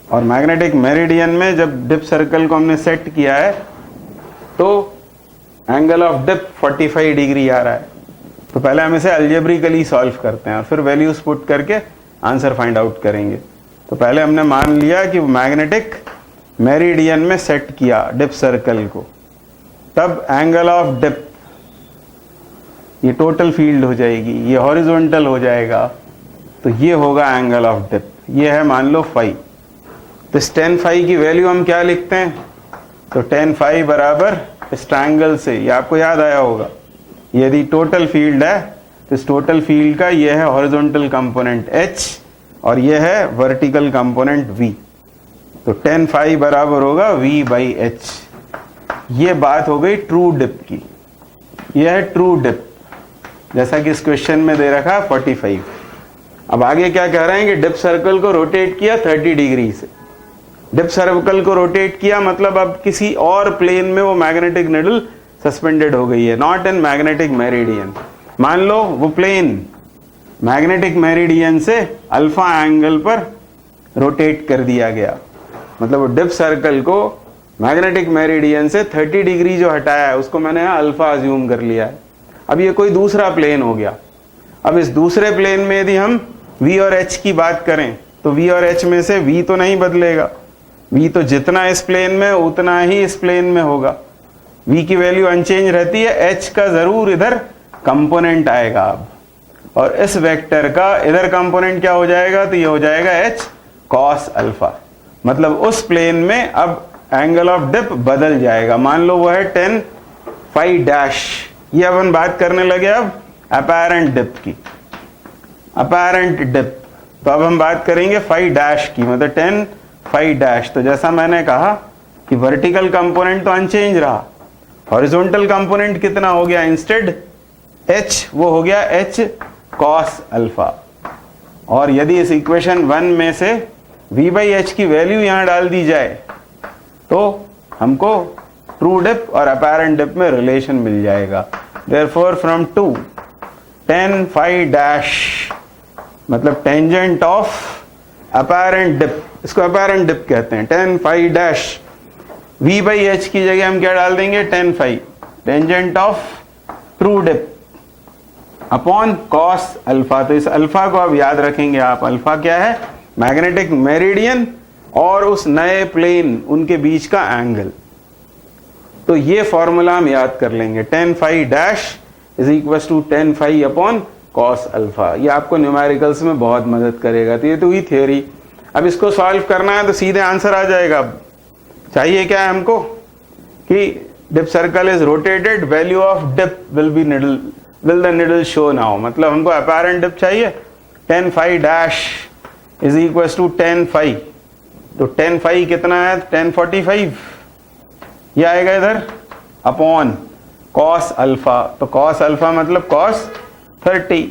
और मैग्नेटिक मेरिडियन में जब डिप सर्कल को हमने सेट किया है तो एंगल ऑफ डिप 45 डिग्री आ रहा है। तो पहले हम इसे अलजेब्रिकली सॉल्व करते हैं और फिर वैल्यूज पुट करके आंसर फाइंड आउट करेंगे। तो पहले हमने मान लिया कि मैग्नेटिक मेरिडियन में सेट किया डिप सर्कल को, तब एंगल ऑफ डिप ये टोटल फील्ड हो जाएगी, ये हॉरिजॉन्टल हो जाएगा, तो ये होगा एंगल ऑफ डिप। ये है मान लो फाई, तो इस tan फाई की वैल्यू हम क्या लिखते हैं, तो tan फाई बराबर इस ट्रायंगल से, ये आपको याद आया होगा, यदि टोटल फील्ड है तो इस टोटल फील्ड का ये है हॉरिजॉन्टल कंपोनेंट H और ये है वर्टिकल कंपोनेंट V, तो tan फाई बराबर होगा V/H। ये बात हो गई ट्रू डिप की, ये है ट्रू डिप, जैसा कि इस क्वेश्चन में दे रखा है 45। अब आगे क्या कह रहे हैं कि डिप सर्कल को रोटेट किया 30 डिग्री से। डिप सर्कल को रोटेट किया मतलब अब किसी और प्लेन में वो मैग्नेटिक निडल सस्पेंडेड हो गई है, नॉट इन मैग्नेटिक मेरिडियन। मान लो वो प्लेन मैग्नेटिक मेरिडियन से अल्फा एंगल पर रोटेट कर दिया गया, मतलब वो डिप सर्कल को मैग्नेटिक मेरिडियन से 30 डिग्री जो हटाया है उसको मैंने अल्फा अज्यूम कर लिया है। अब ये कोई दूसरा प्लेन हो गया। अब इस दूसरे प्लेन में यदि हम V और H की बात करें तो V और H में से V तो नहीं बदलेगा, V तो जितना इस प्लेन में उतना ही इस प्लेन में होगा, V की वैल्यू अनचेंज रहती है, H का जरूर इधर कंपोनेंट आएगा। अब और इस वेक्टर का इधर कंपोनेंट क्या हो जाएगा, तो ये हो जाएगा H cos अल्फा, मतलब उस प्लेन में अब एंगल ऑफ डिप बदल जाएगा। मान लो वो है tan फाई डैश। ये अपन बात करने लगे अब अपैरेंट डिप की, अपैरेंट डिप। तो अब हम बात करेंगे फाई डैश की, मतलब tan फाई डैश। तो जैसा मैंने कहा कि वर्टिकल कंपोनेंट तो अनचेंज रहा, हॉरिजॉन्टल कंपोनेंट कितना हो गया इंस्टेड H, वो हो गया H cos अल्फा। और यदि इस इक्वेशन 1 में से V/H की वैल्यू यहां डाल दी जाए तो हमको ट्रू डिप और अपैरेंट डिप में रिलेशन मिल जाएगा। Therefore from 2 tan phi dash मतलब टेंजेंट ऑफ अपैरेंट डिप, इसको अपैरेंट डिप कहते हैं, tan फाई डैश V/H की जगह हम क्या डाल देंगे, tan phi, tangent of true dip upon cos alpha. तो इस अल्फा को अब याद रखेंगे आप, अल्फा क्या है, मैग्नेटिक मेरिडियन और उस नए प्लेन उनके बीच का एंगल। तो ये फॉर्मूला हम याद कर लेंगे, tan phi dash is equal to tan phi upon cos alpha. ये आपको न्यूमेरिकल्स में बहुत मदद करेगा। तो ये तो हुई थ्योरी। अब इसको सॉल्व करना है तो सीधे आंसर आ जाएगा। अब चाहिए क्या है हमको कि dip circle is rotated, value of dip will the needle show now, मतलब हमको अपैरेंट डिप चाहिए। tan phi dash is equal to tan phi, तो tan फाई कितना है, tan 45 ये आएगा इधर अपॉन cos अल्फा, तो cos अल्फा मतलब cos 30,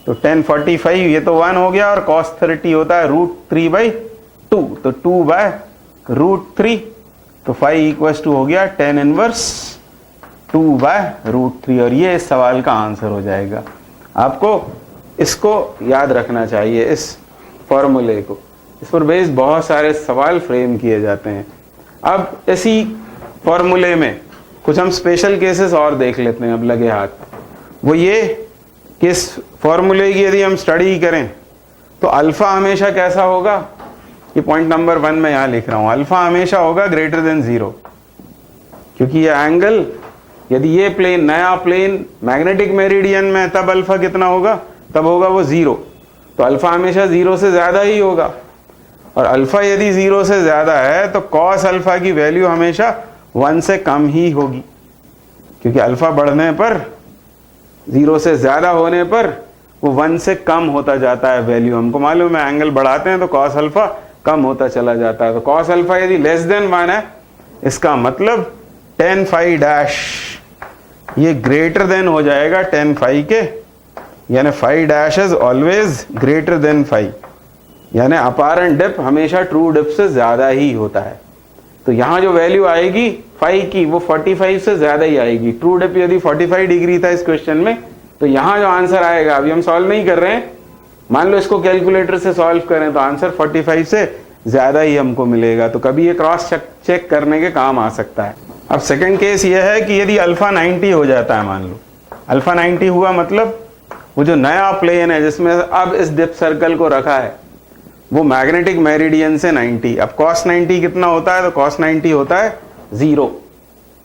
तो tan 45 ये तो 1 हो गया और cos 30 होता है √3/2, तो 2/√3, तो फाई इक्वल्स टू हो गया tan इनवर्स 2/√3 और ये इस सवाल का आंसर हो जाएगा। आपको इसको याद रखना चाहिए, इस फॉर्मूले को। इस पर बेस्ड बहुत सारे सवाल फ्रेम किए जाते हैं। अब इसी फॉर्मूले में कुछ हम स्पेशल केसेस और देख लेते हैं अब लगे हाथ। वो ये कि इस फॉर्मूले की यदि हम स्टडी करें तो अल्फा हमेशा कैसा होगा, ये पॉइंट नंबर 1 में यहां लिख रहा हूं, अल्फा हमेशा होगा ग्रेटर देन 0, क्योंकि ये एंगल, यदि ये प्लेन नया प्लेन मैग्नेटिक मेरिडियन में तब अल्फा कितना होगा, तब होगा वो 0, तो अल्फा हमेशा 0 से ज्यादा ही होगा। और अल्फा यदि 0 से ज्यादा है तो cos अल्फा की वैल्यू हमेशा 1 से कम ही होगी, क्योंकि अल्फा बढ़ने पर, 0 से ज्यादा होने पर वो 1 से कम होता जाता है वैल्यू। हमको मालूम है एंगल बढ़ाते हैं तो cos अल्फा कम होता चला जाता है। तो cos अल्फा यदि लेस देन 1 है, इसका मतलब tan फाई डैश ये ग्रेटर देन हो जाएगा tan फाई के, यानी phi dash is always greater than phi, यानी अपैरेंट डिप हमेशा ट्रू डिप से ज्यादा ही होता है। तो यहां जो वैल्यू आएगी फाई की वो 45 से ज्यादा ही आएगी। ट्रू डिप यदि 45 डिग्री था इस क्वेश्चन में, तो यहां जो आंसर आएगा, अभी हम सॉल्व नहीं कर रहे हैं, मान लो इसको कैलकुलेटर से सॉल्व करें तो आंसर 45 से ज्यादा ही हमको मिलेगा। तो कभी ये क्रॉस चेक करने के काम आ सकता है। अब सेकंड केस ये है कि यदि अल्फा 90 हो जाता है, मान लो अल्फा 90 हुआ, मतलब वो जो नया प्लेन है जिसमें अब इस डिप सर्कल को रखा है वो मैग्नेटिक मेरिडियन से 90, अब cos 90 कितना होता है, तो cos 90 होता है 0,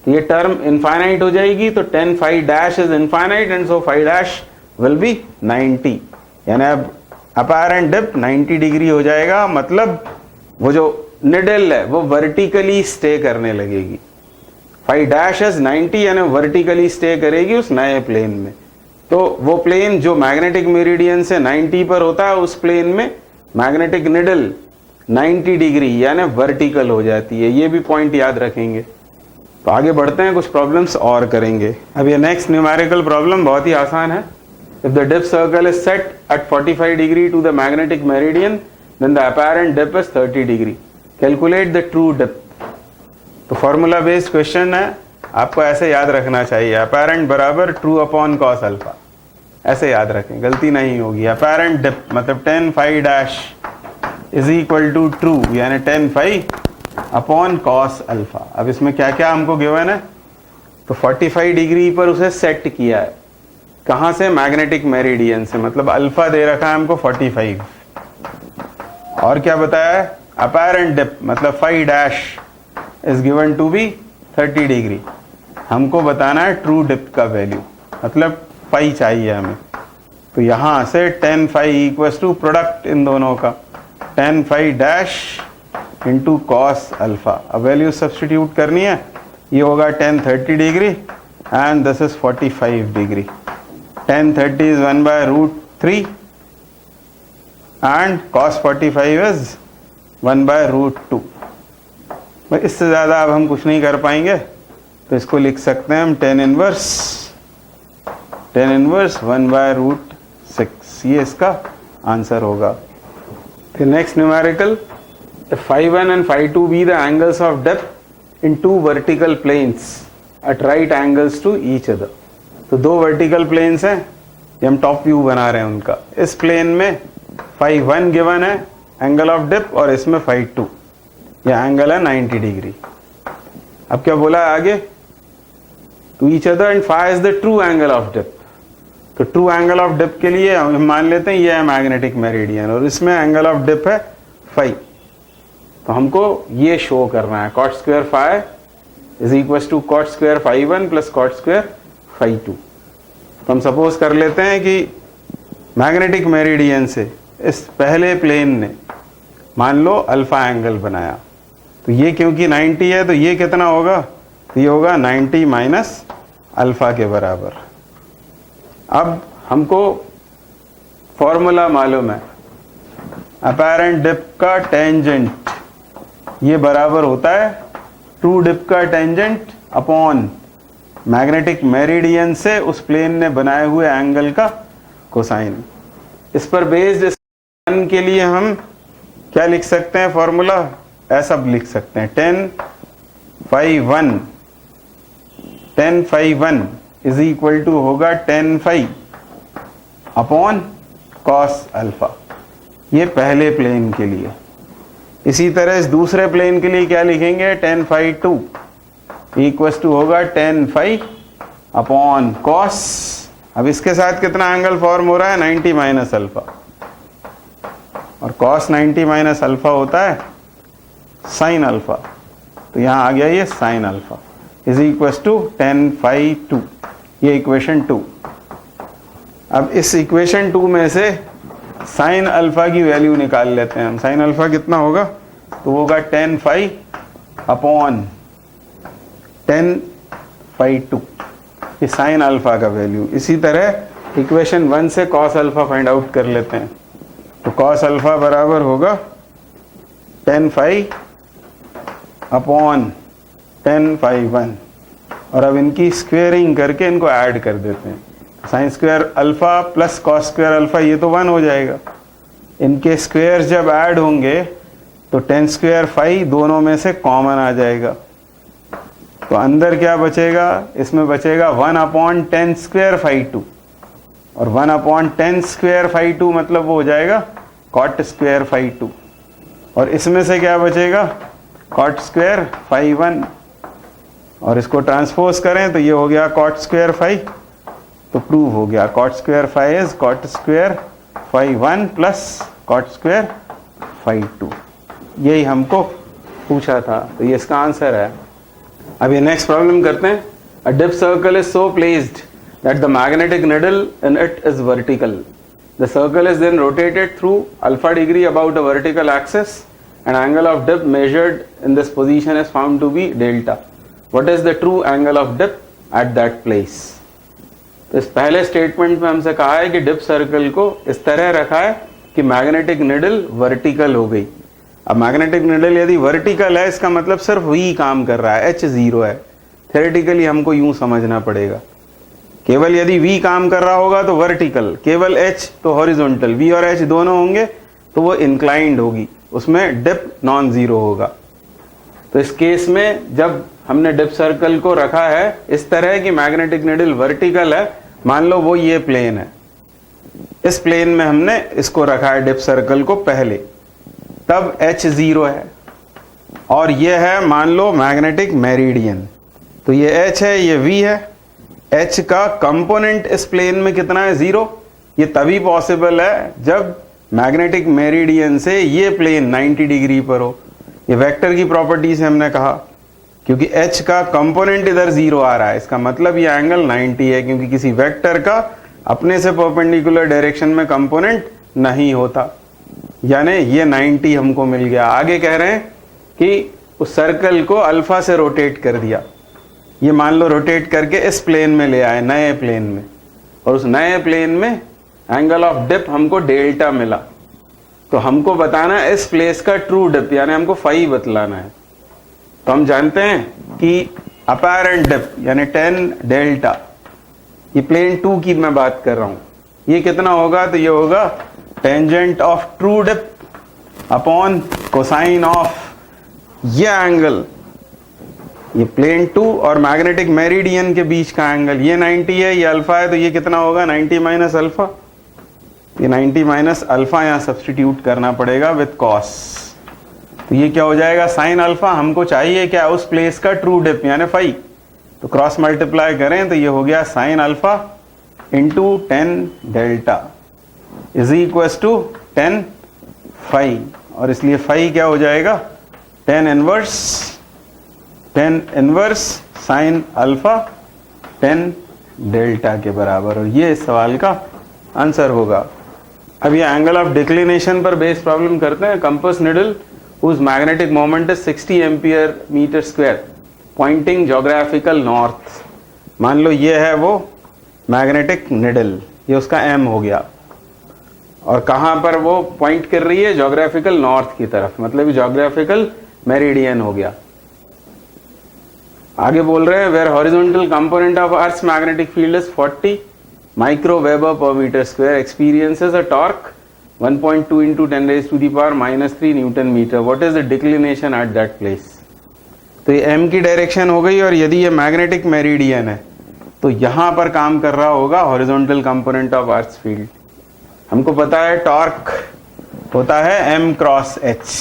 तो ये टर्म इनफाइनाइट हो जाएगी, तो tan phi dash is infinite and so phi dash will be 90, यानी अब अपैरेंट डिप 90 डिग्री हो जाएगा, मतलब वो जो निडल है वो वर्टिकली स्टे करने लगेगी। phi डैश इज 90 यानी वर्टिकली स्टे करेगी उस नए प्लेन में। तो वो प्लेन जो मैग्नेटिक मेरिडियन से 90 पर होता है, उस प्लेन में मैग्नेटिक निडल 90 डिग्री यानी वर्टिकल हो जाती है। ये भी पॉइंट याद रखेंगे। तो आगे बढ़ते हैं, कुछ प्रॉब्लम्स और करेंगे। अब ये नेक्स्ट न्यूमेरिकल प्रॉब्लम बहुत ही आसान है। If the dip circle is set at 45 degree to the magnetic meridian then the apparent dip is 30 degree, calculate the true dip. तो फॉर्मूला बेस्ड क्वेश्चन है, आपको ऐसे याद रखना चाहिए, अपैरेंट बराबर ट्रू अपॉन कॉस अल्फा, ऐसे याद रखें, गलती नहीं होगी। अपैरेंट डिप मतलब tan phi dash is equal to true यानी tan phi upon cos alpha. अब इसमें क्या क्या हमको गिवन है, तो 45 डिग्री पर उसे सेट किया है, कहां से, मैग्नेटिक मेरिडियन से, मतलब अल्फा दे रखा है हमको 45, और क्या बताया है, अपैरेंट डिप मतलब phi dash is given to be 30 degree. हमको बताना है ट्रू डिप का वैल्यू, मतलब phi चाहिए हमें। तो यहां से tan phi equals to product इन दोनों का, tan phi dash into cos alpha. अब वैल्यू सब्सटीट्यूट करनी है, ये होगा tan 30 degree and this is 45 degree. tan 30 is 1/√3 and cos 45 is 1/√2। इससे ज्यादा अब हम कुछ नहीं कर पाएंगे, तो इसको लिख सकते हैं हम tan इनवर्स 1/√6, ये इसका आंसर होगा। फिर next numerical, if phi 1 and phi 2 be the angles of depth in two vertical planes at right angles to each other। तो दो वर्टिकल प्लेन्स हैं, ये हम टॉप व्यू बना रहे हैं उनका। इस प्लेन में phi 1 गिवन है एंगल ऑफ डिप, और इसमें phi 2 ये एंगल है 90 डिग्री। अब क्या बोला है आगे, to each other and phi is the true angle of dip. तो ट्रू एंगल ऑफ डिप के लिए हम मान लेते हैं ये है मैग्नेटिक मेरिडियन, और इसमें एंगल ऑफ डिप है phi। तो हमको ये शो करना है, cot square phi is equal to cot square phi 1 plus cot square phi 2। तो हम सपोज कर लेते हैं कि मैग्नेटिक मेरिडियन से इस पहले प्लेन ने मान लो अल्फा एंगल बनाया, तो ये क्योंकि 90 है तो ये कितना होगा, तो ये होगा 90 माइनस अल्फा के बराबर। अब हमको फॉर्मूला मालूम है, अपैरेंट डिप का टेंजेंट ये बराबर होता है ट्रू डिप का टेंजेंट अपॉन मैग्नेटिक मेरिडियन से उस प्लेन ने बनाए हुए एंगल का कोसाइन। इस पर बेस्ड के लिए हम क्या लिख सकते हैं फॉर्मूला, ऐसा लिख सकते हैं tan phi 1 is equal to होगा tan phi upon cos alpha, ये पहले प्लेन के लिए। इसी तरह इस दूसरे प्लेन के लिए क्या लिखेंगे, tan phi 2 इक्वल टू होगा tan phi अपॉन कॉस। अब इसके साथ कितना एंगल फॉर्म हो रहा है, 90 माइनस अल्फा, और कॉस 90 माइनस अल्फा होता है साइन अल्फा, तो यहां आ गया ये sine alpha is equal to tan phi 2, ये इक्वेशन 2। अब इस इक्वेशन 2 में से साइन अल्फा की वैल्यू निकाल लेते हैं हम। साइन अल्फा कितना होगा, तो होगा tan phi upon tan phi 2, ये साइन अल्फा का वैल्यू। इसी तरह इक्वेशन 1 से cos अल्फा फाइंड आउट कर लेते हैं, तो cos अल्फा बराबर होगा tan phi upon tan phi 1, और अब इनकी स्क्वेयरिंग करके इनको ऐड कर देते हैं। Sine square alpha plus cos square alpha ये तो 1 हो जाएगा, इनके स्क्वायर जब ऐड होंगे तो tan स्क्वायर phi दोनों में से कॉमन आ जाएगा, तो अंदर क्या बचेगा, इसमें बचेगा 1 अपॉन tan स्क्वायर phi 2, और 1 अपॉन tan स्क्वायर phi 2 मतलब वो हो जाएगा cot स्क्वायर phi 2, और इसमें से क्या बचेगा cot स्क्वायर phi 1, और इसको ट्रांसपोज करें तो ये हो गया cot स्क्वायर phi, तो प्रूव हो गया cot square phi is cot square phi 1 plus cot square phi 2। यही हमको पूछा था, तो ये इसका आंसर है। अब ये नेक्स्ट प्रॉब्लम करते हैं. A dip circle is so placed that the magnetic needle in it is vertical. The circle is then rotated through alpha degree about a vertical axis and angle of dip measured in this position is found to be delta. What is the true angle of dip at that place? तो इस पहले statement में हमसे कहा है कि dip circle को इस तरह रखा है कि मैग्नेटिक निडल वर्टिकल हो गई. अब मैग्नेटिक निडल यदि वर्टिकल है इसका मतलब सिर्फ V काम कर रहा है, H 0 है. थ्योरेटिकली हमको यूं समझना पड़ेगा. केवल यदि V काम कर रहा होगा तो वर्टिकल, केवल H तो हॉरिजॉन्टल. V और H दोनों होंगे तो वो इंक्लाइंड होगी, उसमें डिप नॉन जीरो होगा. तो इस केस में जब हमने डिप सर्कल को रखा है इस तरह की मैग्नेटिक निडल वर्टिकल है, मान लो वो ये प्लेन है, इस प्लेन में हमने इसको रखा है डिप सर्कल को पहले, तब H 0 है और ये है मान लो मैग्नेटिक मेरिडियन. तो ये H है, ये V है. H का कंपोनेंट इस प्लेन में कितना है? 0. ये तभी पॉसिबल है जब मैग्नेटिक मेरिडियन से ये प्लेन 90 डिग्री पर हो. ये वेक्टर की प्रॉपर्टी से हमने कहा, क्योंकि H का कंपोनेंट इधर 0 आ रहा है, इसका मतलब ये एंगल 90 है, क्योंकि किसी वेक्टर का अपने से परपेंडिकुलर डायरेक्शन में कंपोनेंट नहीं होता. यानी ये 90 हमको मिल गया. आगे कह रहे हैं कि उस सर्कल को अल्फा से रोटेट कर दिया. ये मान लो रोटेट करके इस प्लेन में ले आए, नए प्लेन में, और उस नए प्लेन में एंगल ऑफ डिप हमको डेल्टा मिला. तो हमको बताना है इस प्लेस का ट्रू डिप, यानी हमको फाई बतलाना है. तो हम जानते हैं कि अपैरेंट डिप यानी 10 डेल्टा, ये प्लेन 2 की मैं बात कर रहा हूं, ये कितना होगा? तो ये होगा tangent of true dip upon cosine of ये एंगल, ये प्लेन 2 और मैग्नेटिक मेरिडियन के बीच का एंगल. ये 90 है, ये अल्फा है, तो ये कितना होगा? 90 माइनस अल्फा. ये 90 माइनस अल्फा यहां सब्स्टिट्यूट करना पड़ेगा विद कॉस. तो ये क्या हो जाएगा? Sine alpha. हमको चाहिए क्या? उस प्लेस का ट्रू डिप यानी फाई. तो क्रॉस मल्टीप्लाई करें तो ये हो गया sine alpha into 10 delta is equal to 10 phi. और इसलिए फाई क्या हो जाएगा? 10 इनवर्स साइन अल्फा 10 डेल्टा के बराबर. और ये इस सवाल का आंसर होगा. अब ये एंगल ऑफ डिक्लिनेशन पर बेस्ड प्रॉब्लम करते हैं. Compass needle whose magnetic moment is 60 ampere metre square pointing geographical north. मान लो ये है वो मैग्नेटिक निडल, ये उसका M हो गया, और कहां पर वो पॉइंट कर रही है? ज्योग्राफिकल नॉर्थ की तरफ, मतलब ज्योग्राफिकल मेरिडियन हो गया. आगे बोल रहे हैं where horizontal component of earth's magnetic field is 40 micro weber per metre square, experiences a torque 1.2 into 10 raised to the power minus 3 newton metre. What is the declination at that place? तो ये M की direction हो गई, और यदि ये magnetic meridian है तो यहां पर काम कर रहा होगा horizontal component of earth's field. हमको पता है टॉर्क होता है M क्रॉस H.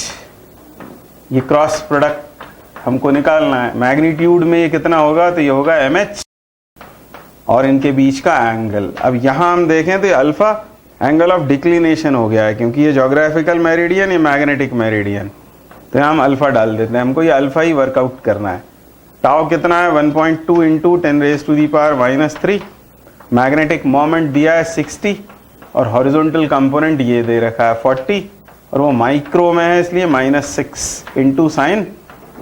ये क्रॉस प्रोडक्ट हमको निकालना है. मैग्नीट्यूड में ये कितना होगा? तो ये होगा MH और इनके बीच का एंगल. अब यहां हम देखें तो ये अल्फा एंगल ऑफ डिक्लिनेशन हो गया है, क्योंकि ये ज्योग्राफिकल मेरिडियन, ये मैग्नेटिक मेरिडियन. तो यहाँ हम अल्फा डाल देते हैं, हमको ये अल्फा ही वर्कआउट करना है. टाउ कितना है? 1.2 into 10 raise to the power minus 3. Magnetic moment दिया है 60 और हॉरिजॉन्टल कंपोनेंट ये दे रखा है 40, और वो माइक्रो में है इसलिए -6 इंटू साइन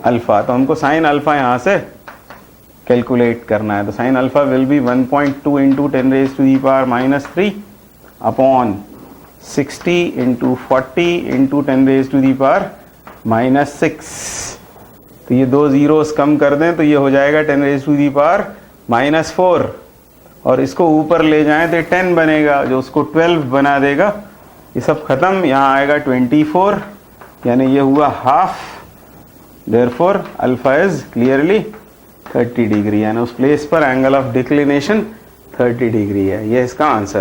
अल्फा. तो हमको साइन अल्फा यहाँ से कैलकुलेट करना है. तो sine alpha will be 1.2 into 10 raise to the power minus 3 upon 60 into 40 into 10 raise to the power -6. तो ये 2 जीरोस कम कर दें तो ये हो जाएगा 10 रेज टू दी पावर -4, और इसको ऊपर ले जाएं तो 10 बनेगा, जो उसको 12 बना देगा. ये सब खत्म, यहाँ आएगा 24, यानी ये हुआ half. Therefore alpha is clearly 30 degree, यानी उस प्लेस पर एंगल ऑफ डिक्लिनेशन 30 डिग्री है. ये इसका आंसर.